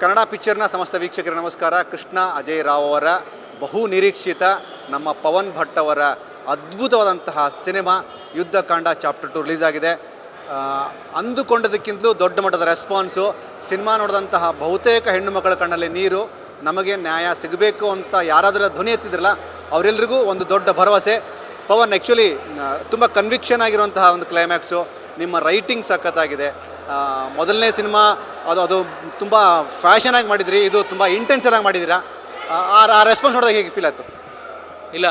ಕನ್ನಡ ಪಿಕ್ಚರ್ನ ಸಮಸ್ತ ವೀಕ್ಷಕರ ನಮಸ್ಕಾರ. ಕೃಷ್ಣ ಅಜಯ್ ರಾವ್ ಅವರ ಬಹು ನಿರೀಕ್ಷಿತ ನಮ್ಮ ಪವನ್ ಭಟ್ ಅವರ ಅದ್ಭುತವಾದಂತಹ ಸಿನಿಮಾ ಯುದ್ಧಕಾಂಡ ಚಾಪ್ಟರ್ 2 ರಿಲೀಸ್ ಆಗಿದೆ. ಅಂದುಕೊಂಡದಕ್ಕಿಂತಲೂ ದೊಡ್ಡ ಮಟ್ಟದ ರೆಸ್ಪಾನ್ಸು. ಸಿನಿಮಾ ನೋಡಿದಂತಹ ಬಹುತೇಕ ಹೆಣ್ಣು ಮಕ್ಕಳ ಕಣ್ಣಲ್ಲಿ ನೀರು. ನಮಗೆ ನ್ಯಾಯ ಸಿಗಬೇಕು ಅಂತ ಯಾರಾದರೂ ಧ್ವನಿ ಎತ್ತಿದ್ರಲ್ಲ ಅವರೆಲ್ಲರಿಗೂ ಒಂದು ದೊಡ್ಡ ಭರವಸೆ. ಪವನ್ ಆ್ಯಕ್ಚುಲಿ ತುಂಬ ಕನ್ವಿಕ್ಷನ್ ಆಗಿರುವಂತಹ ಒಂದು ಕ್ಲೈಮ್ಯಾಕ್ಸು. ನಿಮ್ಮ ರೈಟಿಂಗ್ ಸಖತ್ತಾಗಿದೆ. ಮೊದಲನೇ ಸಿನಿಮಾ ಅದು ತುಂಬ ಫ್ಯಾಷನಾಗಿ ಮಾಡಿದ್ರಿ, ಇದು ತುಂಬ ಇಂಟೆನ್ಸನ್ನಾಗಿ ಮಾಡಿದ್ದೀರಾ. ಆ ರೆಸ್ಪಾನ್ಸ್ ನೋಡಿದಾಗ ಹೇಗೆ ಫೀಲ್ ಆಯಿತು? ಇಲ್ಲ,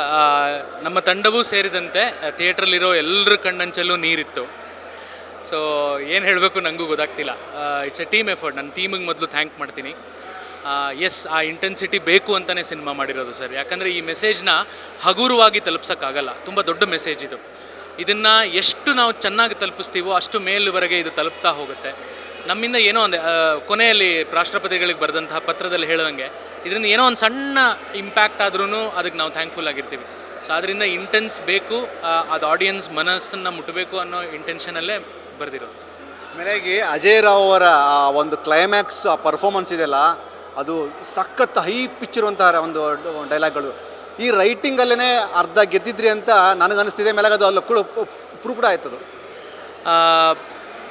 ನಮ್ಮ ತಂಡವೂ ಸೇರಿದಂತೆ ಥಿಯೇಟ್ರಲ್ಲಿರೋ ಎಲ್ಲರ ಕಣ್ಣಂಚಲ್ಲೂ ನೀರಿತ್ತು. ಸೊ ಏನು ಹೇಳಬೇಕು ನನಗೂ ಗೊತ್ತಾಗ್ತಿಲ್ಲ. It's A team effort. ನನ್ನ ಟೀಮಿಗೆ ಮೊದಲು ಥ್ಯಾಂಕ್ ಮಾಡ್ತೀನಿ. ಎಸ್, ಆ ಇಂಟೆನ್ಸಿಟಿ ಬೇಕು ಅಂತಲೇ ಸಿನಿಮಾ ಮಾಡಿರೋದು ಸರ್. ಯಾಕಂದರೆ ಈ ಮೆಸೇಜ್ನ ಹಗುರವಾಗಿ ತಲುಪ್ಸೋಕ್ಕಾಗಲ್ಲ. ತುಂಬ ದೊಡ್ಡ ಮೆಸೇಜ್ ಇದು. ಇದನ್ನು ಎಷ್ಟು ನಾವು ಚೆನ್ನಾಗಿ ತಲುಪಿಸ್ತೀವೋ ಅಷ್ಟು ಮೇಲುವರೆಗೆ ಇದು ತಲುಪ್ತಾ ಹೋಗುತ್ತೆ. ನಮ್ಮಿಂದ ಏನೋ ಒಂದು ಕೊನೆಯಲ್ಲಿ ರಾಷ್ಟ್ರಪತಿಗಳಿಗೆ ಬರೆದಂತಹ ಪತ್ರದಲ್ಲಿ ಹೇಳ್ದಂಗೆ ಇದರಿಂದ ಏನೋ ಒಂದು ಸಣ್ಣ ಇಂಪ್ಯಾಕ್ಟ್ ಆದ್ರೂ ಅದಕ್ಕೆ ನಾವು ಥ್ಯಾಂಕ್ಫುಲ್ ಆಗಿರ್ತೀವಿ. ಸೊ ಅದರಿಂದ ಇಂಟೆನ್ಸ್ ಬೇಕು, ಅದು ಆಡಿಯನ್ಸ್ ಮನಸ್ಸನ್ನು ಮುಟ್ಟಬೇಕು ಅನ್ನೋ ಇಂಟೆನ್ಷನಲ್ಲೇ ಬರೆದಿರೋದು. ಮೇಲೆಗೆ ಅಜಯ್ ರಾವ್ ಅವರ ಒಂದು ಕ್ಲೈಮ್ಯಾಕ್ಸ್, ಆ ಪರ್ಫಾರ್ಮೆನ್ಸ್ ಇದೆಯಲ್ಲ, ಅದು ಸಖತ್ ಹೈ ಪಿಚ್ ಇರುವಂತಹ ಒಂದು ಡೈಲಾಗ್ಗಳು. ಈ ರೈಟಿಂಗಲ್ಲೇ ಅರ್ಧ ಗೆದ್ದಿದ್ರಿ ಅಂತ ನನಗನ್ನಿಸ್ತಿದೆ. ಮೇಲಾಗ ಅದು ಅಲ್ಲಿ ಪ್ರೂವ್ ಕೂಡ ಆಯ್ತದು.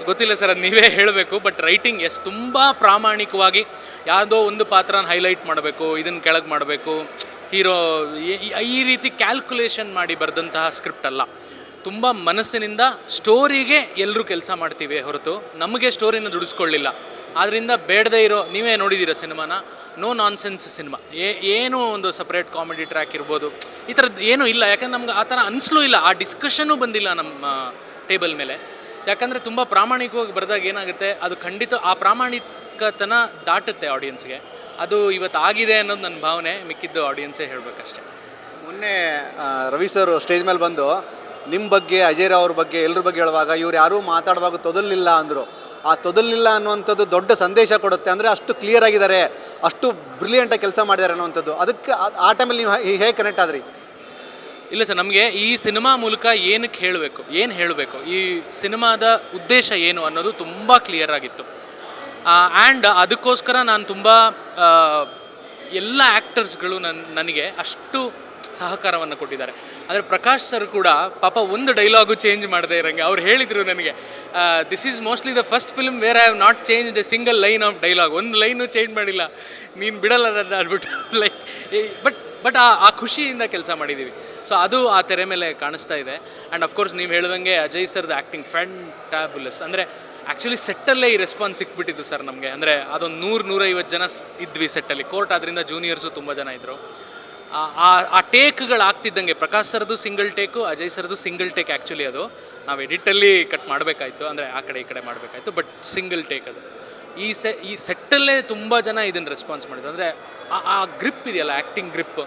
ಗೊತ್ತಿಲ್ಲ ಸರ್, ಅದು ನೀವೇ ಹೇಳಬೇಕು. ಬಟ್ ರೈಟಿಂಗ್ ಎಸ್, ತುಂಬ ಪ್ರಾಮಾಣಿಕವಾಗಿ ಯಾವುದೋ ಒಂದು ಪಾತ್ರನ ಹೈಲೈಟ್ ಮಾಡಬೇಕು, ಇದನ್ನು ಕೆಳಗೆ ಮಾಡಬೇಕು, ಹೀರೋ ಈ ರೀತಿ ಕ್ಯಾಲ್ಕುಲೇಷನ್ ಮಾಡಿ ಬರೆದಂತಹ ಸ್ಕ್ರಿಪ್ಟ್ ಅಲ್ಲ. ತುಂಬ ಮನಸ್ಸಿನಿಂದ ಸ್ಟೋರಿಗೆ ಎಲ್ಲರೂ ಕೆಲಸ ಮಾಡ್ತೀವಿ ಹೊರತು ನಮಗೆ ಸ್ಟೋರಿನ ದುಡಿಸ್ಕೊಳ್ಳಿಲ್ಲ. ಆದ್ದರಿಂದ ಬೇಡದೇ ಇರೋ, ನೀವೇ ನೋಡಿದ್ದೀರ ಸಿನಿಮಾನ, ನೋ ನಾನ್ಸೆನ್ಸ್ ಸಿನಿಮಾ. ಏನೂ ಒಂದು ಸಪ್ರೇಟ್ ಕಾಮಿಡಿ ಟ್ರ್ಯಾಕ್ ಇರ್ಬೋದು, ಈ ಥರದ್ದು ಏನೂ ಇಲ್ಲ. ಯಾಕಂದ್ರೆ ನಮ್ಗೆ ಆ ಥರ ಅನಿಸ್ಲೂ ಇಲ್ಲ, ಆ ಡಿಸ್ಕಷನ್ನೂ ಬಂದಿಲ್ಲ ನಮ್ಮ ಟೇಬಲ್ ಮೇಲೆ. ಯಾಕಂದರೆ ತುಂಬ ಪ್ರಾಮಾಣಿಕವಾಗಿ ಬರೆದಾಗ ಏನಾಗುತ್ತೆ, ಅದು ಖಂಡಿತ ಆ ಪ್ರಾಮಾಣಿಕತನ ದಾಟುತ್ತೆ ಆಡಿಯನ್ಸ್ಗೆ. ಅದು ಇವತ್ತು ಆಗಿದೆ ಅನ್ನೋದು ನನ್ನ ಭಾವನೆ. ಮಿಕ್ಕಿದ್ದು ಆಡಿಯನ್ಸೇ ಹೇಳಬೇಕಷ್ಟೆ. ಮೊನ್ನೆ ರವಿ ಸರ್ ಸ್ಟೇಜ್ ಮೇಲೆ ಬಂದು ನಿಮ್ಮ ಬಗ್ಗೆ, ಅಜಯ್ ರಾವ್ ಅವ್ರ ಬಗ್ಗೆ, ಎಲ್ಲರ ಬಗ್ಗೆ ಹೇಳುವಾಗ ಇವ್ರು ಯಾರೂ ಮಾತಾಡುವಾಗ ತೊದಲಿಲ್ಲ ಅಂದರು. ಆ ತೊದಲಿಲ್ಲ ಅನ್ನುವಂಥದ್ದು ದೊಡ್ಡ ಸಂದೇಶ ಕೊಡುತ್ತೆ. ಅಂದರೆ ಅಷ್ಟು ಕ್ಲಿಯರ್ ಆಗಿದ್ದಾರೆ, ಅಷ್ಟು ಬ್ರಿಲಿಯಂಟಾಗಿ ಕೆಲಸ ಮಾಡಿದ್ದಾರೆ ಅನ್ನುವಂಥದ್ದು. ಅದಕ್ಕೆ ಆ ಟೈಮಲ್ಲಿ ನೀವು ಹೇಗೆ ಕನೆಕ್ಟ್ ಆದ್ರಿ? ಇಲ್ಲ ಸರ್, ನಮಗೆ ಈ ಸಿನಿಮಾ ಮೂಲಕ ಏನು ಹೇಳಬೇಕು, ಈ ಸಿನಿಮಾದ ಉದ್ದೇಶ ಏನು ಅನ್ನೋದು ತುಂಬ ಕ್ಲಿಯರ್ ಆಗಿತ್ತು. ಆ್ಯಂಡ್ ಅದಕ್ಕೋಸ್ಕರ ನಾನು ತುಂಬ ಎಲ್ಲ ಆ್ಯಕ್ಟರ್ಸ್ಗಳು ನನಗೆ ಅಷ್ಟು ಸಹಕಾರವನ್ನು ಕೊಟ್ಟಿದ್ದಾರೆ. ಆದರೆ ಪ್ರಕಾಶ್ ಸರ್ ಕೂಡ ಪಾಪ ಒಂದು ಡೈಲಾಗು ಚೇಂಜ್ ಮಾಡದೇ ಇರೋಂಗೆ ಅವ್ರು ಹೇಳಿದರು ನನಗೆ, this is mostly the first film where I have not change the single line of dialogue. ಒಂದು ಲೈನು ಚೇಂಜ್ ಮಾಡಿಲ್ಲ, ನೀನು ಬಿಡಲ್ಲ ನನ್ನ ಅಂದ್ಬಿಟ್ಟು. ಲೈಕ್ ಬಟ್ ಆ ಖುಷಿಯಿಂದ ಕೆಲಸ ಮಾಡಿದ್ದೀವಿ. ಸೊ ಅದು ಆ ತೆರೆ ಮೇಲೆ ಕಾಣಿಸ್ತಾ ಇದೆ. ಆ್ಯಂಡ್ ಅಫ್ಕೋರ್ಸ್ ನೀವು ಹೇಳ್ದಂಗೆ ಅಜಯ್ ಸರ್ದು ಆ್ಯಕ್ಟಿಂಗ್ ಫ್ಯಾಂಟಾಬ್ಯುಲಸ್. ಅಂದರೆ ಆ್ಯಕ್ಚುಲಿ ಸೆಟ್ಟಲ್ಲೇ ಈ ರೆಸ್ಪಾನ್ಸ್ ಸಿಕ್ಬಿಟ್ಟಿತ್ತು ಸರ್ ನಮಗೆ. ಅಂದರೆ ಅದೊಂದು 100-150 ಜನ ಇದ್ವಿ ಸೆಟ್ಟಲ್ಲಿ. ಕೋರ್ಟ್ ಆದ್ದರಿಂದ ಜೂನಿಯರ್ಸು ತುಂಬ ಜನ ಇದ್ದರು. ಆ ಟೇಕ್ಗಳು ಆಗ್ತಿದ್ದಂಗೆ, ಪ್ರಕಾಶ್ ಸರ್ದು ಸಿಂಗಲ್ ಟೇಕು, ಅಜಯ್ ಸರ್ದು ಸಿಂಗಲ್ ಟೇಕ್. ಆ್ಯಕ್ಚುಲಿ ಅದು ನಾವು ಎಡಿಟಲ್ಲಿ ಕಟ್ ಮಾಡಬೇಕಾಯ್ತು, ಅಂದರೆ ಆ ಕಡೆ ಈ ಕಡೆ ಮಾಡಬೇಕಾಯ್ತು. ಬಟ್ ಸಿಂಗಲ್ ಟೇಕ್ ಅದು. ಈ ಸೆಟ್ಟಲ್ಲೇ ತುಂಬ ಜನ ಇದನ್ನು ರೆಸ್ಪಾನ್ಸ್ ಮಾಡಿದ್ರು. ಅಂದರೆ ಆ ಗ್ರಿಪ್ ಇದೆಯಲ್ಲ, ಆ್ಯಕ್ಟಿಂಗ್ ಗ್ರಿಪ್,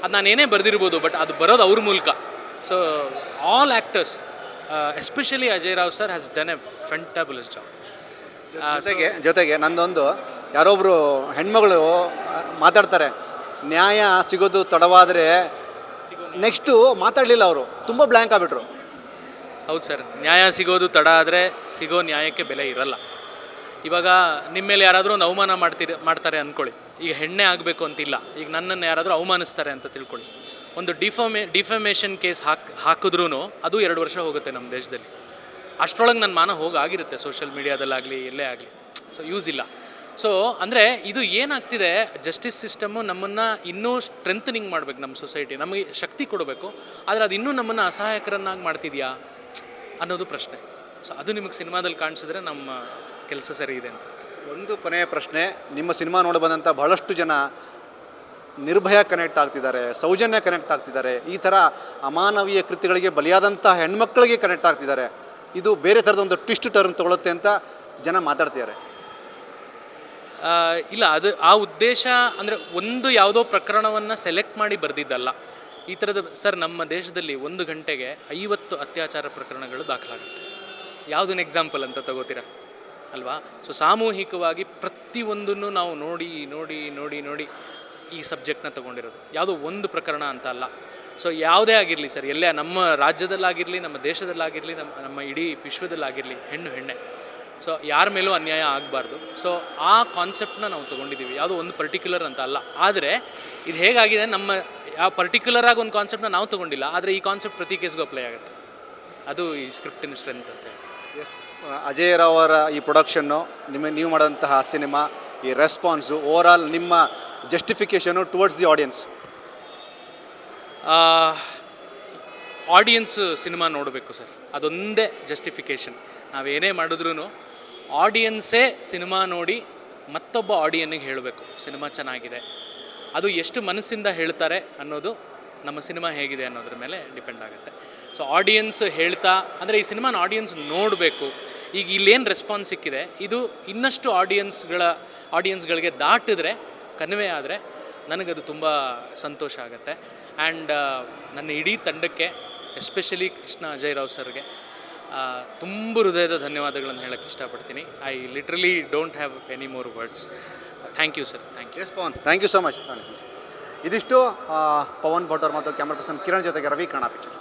ಅದು ನಾನು ಏನೇ ಬರೆದಿರ್ಬೋದು, ಬಟ್ ಅದು ಬರೋದು ಅವ್ರ ಮೂಲಕ. So all actors, especially Ajay Rao sir has done a fantabulous job. ಜೊತೆಗೆ ನಂದೊಂದು, ಯಾರೊಬ್ಬರು ಹೆಣ್ಮಗಳು ಮಾತಾಡ್ತಾರೆ, ನ್ಯಾಯ ಸಿಗೋದು ತಡವಾದರೆ, ನೆಕ್ಸ್ಟು ಮಾತಾಡಲಿಲ್ಲ ಅವರು, ತುಂಬ ಬ್ಲ್ಯಾಂಕ್ ಆಗಿಬಿಟ್ರು. ಹೌದು ಸರ್, ನ್ಯಾಯ ಸಿಗೋದು ತಡ ಆದರೆ ಸಿಗೋ ನ್ಯಾಯಕ್ಕೆ ಬೆಲೆ ಇರಲ್ಲ. ಇವಾಗ ನಿಮ್ಮ ಮೇಲೆ ಯಾರಾದರೂ ಒಂದು ಅವಮಾನ ಮಾಡ್ತಾರೆ ಅಂದ್ಕೊಳ್ಳಿ. ಈಗ ಹೆಣ್ಣೆ ಆಗಬೇಕು ಅಂತಿಲ್ಲ, ಈಗ ನನ್ನನ್ನು ಯಾರಾದರೂ ಅವಮಾನಿಸ್ತಾರೆ ಅಂತ ತಿಳ್ಕೊಳ್ಳಿ. ಒಂದು ಡಿಫಮೇಷನ್ ಕೇಸ್ ಹಾಕಿದ್ರೂ ಅದು 2 ವರ್ಷ ಹೋಗುತ್ತೆ ನಮ್ಮ ದೇಶದಲ್ಲಿ. ಅಷ್ಟರೊಳಗೆ ನನ್ನ ಮಾನ ಹೋಗಾಗಿರುತ್ತೆ, ಸೋಷಿಯಲ್ ಮೀಡಿಯಾದಲ್ಲಾಗಲಿ ಎಲ್ಲೇ ಆಗಲಿ. ಸೊ ಯೂಸ್ ಇಲ್ಲ. ಸೊ ಅಂದರೆ ಇದು ಏನಾಗ್ತಿದೆ, ಜಸ್ಟಿಸ್ ಸಿಸ್ಟಮ್ಮು ನಮ್ಮನ್ನು ಇನ್ನೂ ಸ್ಟ್ರೆಂಥನಿಂಗ್ ಮಾಡಬೇಕು, ನಮ್ಮ ಸೊಸೈಟಿ ನಮಗೆ ಶಕ್ತಿ ಕೊಡಬೇಕು. ಆದರೆ ಅದು ಇನ್ನೂ ನಮ್ಮನ್ನು ಅಸಹಾಯಕರನ್ನಾಗಿ ಮಾಡ್ತಿದೆಯಾ ಅನ್ನೋದು ಪ್ರಶ್ನೆ. ಸೊ ಅದು ನಿಮಗೆ ಸಿನಿಮಾದಲ್ಲಿ ಕಾಣಿಸಿದ್ರೆ ನಮ್ಮ ಕೆಲಸ ಸರಿ ಇದೆ ಅಂತ. ಒಂದು ಕೊನೆಯ ಪ್ರಶ್ನೆ, ನಿಮ್ಮ ಸಿನಿಮಾ ನೋಡಿ ಬಂದಂಥ ಬಹಳಷ್ಟು ಜನ ನಿರ್ಭಯ ಕನೆಕ್ಟ್ ಆಗ್ತಿದ್ದಾರೆ, ಸೌಜನ್ಯ ಕನೆಕ್ಟ್ ಆಗ್ತಿದ್ದಾರೆ, ಈ ಥರ ಅಮಾನವೀಯ ಕೃತ್ಯಗಳಿಗೆ ಬಲಿಯಾದಂಥ ಹೆಣ್ಮಕ್ಳಿಗೆ ಕನೆಕ್ಟ್ ಆಗ್ತಿದ್ದಾರೆ. ಇದು ಬೇರೆ ಥರದ ಒಂದು ಟ್ವಿಸ್ಟ್ ಟರ್ನ್ ತೊಗೊಳುತ್ತೆ ಅಂತ ಜನ ಮಾತಾಡ್ತಿದ್ದಾರೆ. ಇಲ್ಲ, ಅದು ಆ ಉದ್ದೇಶ ಅಂದರೆ ಒಂದು ಯಾವುದೋ ಪ್ರಕರಣವನ್ನು ಸೆಲೆಕ್ಟ್ ಮಾಡಿ ಬರೆದಿದ್ದಲ್ಲ. ಈ ಥರದ ಸರ್, ನಮ್ಮ ದೇಶದಲ್ಲಿ 1 ಗಂಟೆಗೆ 50 ಅತ್ಯಾಚಾರ ಪ್ರಕರಣಗಳು ದಾಖಲಾಗುತ್ತೆ. ಯಾವುದನ್ನು ಎಕ್ಸಾಂಪಲ್ ಅಂತ ತಗೋತೀರಾ ಅಲ್ವಾ? ಸೊ ಸಾಮೂಹಿಕವಾಗಿ ಪ್ರತಿಯೊಂದನ್ನು ನಾವು ನೋಡಿ ಈ ಸಬ್ಜೆಕ್ಟ್ನ ತೊಗೊಂಡಿರೋದು. ಯಾವುದೋ ಒಂದು ಪ್ರಕರಣ ಅಂತ ಅಲ್ಲ. ಸೊ ಯಾವುದೇ ಆಗಿರಲಿ ಸರ್, ಎಲ್ಲೇ ನಮ್ಮ ರಾಜ್ಯದಲ್ಲಾಗಿರಲಿ, ನಮ್ಮ ದೇಶದಲ್ಲಾಗಿರಲಿ, ನಮ್ಮ ಇಡೀ ವಿಶ್ವದಲ್ಲಾಗಿರಲಿ, ಹೆಣ್ಣೆ ಸೊ ಯಾರ ಮೇಲೂ ಅನ್ಯಾಯ ಆಗಬಾರ್ದು. ಸೊ ಆ ಕಾನ್ಸೆಪ್ಟನ್ನ ನಾವು ತೊಗೊಂಡಿದ್ದೀವಿ, ಯಾವುದೋ ಒಂದು ಪರ್ಟಿಕ್ಯುಲರ್ ಅಂತ ಅಲ್ಲ. ಆದರೆ ಇದು ಹೇಗಾಗಿದೆ, ನಮ್ಮ ಯಾವ ಪರ್ಟಿಕ್ಯುಲರ್ ಆಗಿ ಒಂದು ಕಾನ್ಸೆಪ್ಟನ್ನ ನಾವು ತೊಗೊಂಡಿಲ್ಲ, ಆದರೆ ಈ ಕಾನ್ಸೆಪ್ಟ್ ಪ್ರತಿ ಕೇಸ್ಗೂ ಅಪ್ಲೈ ಆಗುತ್ತೆ. ಅದು ಈ ಸ್ಕ್ರಿಪ್ಟಿನ ಸ್ಟ್ರೆಂತ್ ಅಂತ. ಎಸ್, ಅಜಯ್ ರಾವ್ ಅವರ ಈ ಪ್ರೊಡಕ್ಷನ್ನು, ನೀವು ಮಾಡಿದಂತಹ ಸಿನಿಮಾ, ಈ ರೆಸ್ಪಾನ್ಸು, ಓವರ್ ಆಲ್ ನಿಮ್ಮ justification towards the audience. Audience cinema ನೋಡಬೇಕು ಸರ್, ಅದೊಂದೇ ಜಸ್ಟಿಫಿಕೇಷನ್. ನಾವೇನೇ ಮಾಡಿದ್ರೂ ಆಡಿಯನ್ಸೇ ಸಿನಿಮಾ ನೋಡಿ ಮತ್ತೊಬ್ಬ ಆಡಿಯನ್ನಿಗೆ ಹೇಳಬೇಕು ಸಿನಿಮಾ ಚೆನ್ನಾಗಿದೆ. ಅದು ಎಷ್ಟು ಮನಸ್ಸಿಂದ ಹೇಳ್ತಾರೆ ಅನ್ನೋದು ನಮ್ಮ ಸಿನಿಮಾ ಹೇಗಿದೆ ಅನ್ನೋದ್ರ ಮೇಲೆ ಡಿಪೆಂಡ್ ಆಗುತ್ತೆ. ಸೊ ಆಡಿಯನ್ಸ್ ಹೇಳ್ತಾ, ಅಂದರೆ ಈ ಸಿನಿಮಾನ ಆಡಿಯನ್ಸ್ ನೋಡಬೇಕು. ಈಗ ಇಲ್ಲೇನು ರೆಸ್ಪಾನ್ಸ್ ಸಿಕ್ಕಿದೆ, ಇದು ಇನ್ನಷ್ಟು ಆಡಿಯನ್ಸ್ಗಳಿಗೆ ದಾಟಿದ್ರೆ, ಕನ್ವೆ ಆದರೆ ನನಗದು ತುಂಬ ಸಂತೋಷ ಆಗುತ್ತೆ. ಆ್ಯಂಡ್ ನನ್ನ ಇಡೀ ತಂಡಕ್ಕೆ, ಎಸ್ಪೆಷಲಿ ಕೃಷ್ಣ ಅಜಯ್ ರಾವ್ ಸರ್ಗೆ ತುಂಬ ಹೃದಯದ ಧನ್ಯವಾದಗಳನ್ನು ಹೇಳೋಕ್ಕೆ ಇಷ್ಟಪಡ್ತೀನಿ. I literally don't have any more words. Thank you sir, thank you. Yes Pavan, thank you so much. ಇದಿಷ್ಟು ಪವನ್ ಭಟ್ ಅವರು ಮತ್ತು ಕ್ಯಾಮ್ರಾ ಪರ್ಸನ್ ಕಿರಣ್ ಜೊತೆಗೆ ರವಿ ಕನ್ನಡ ಪಿಕ್ಚರ್.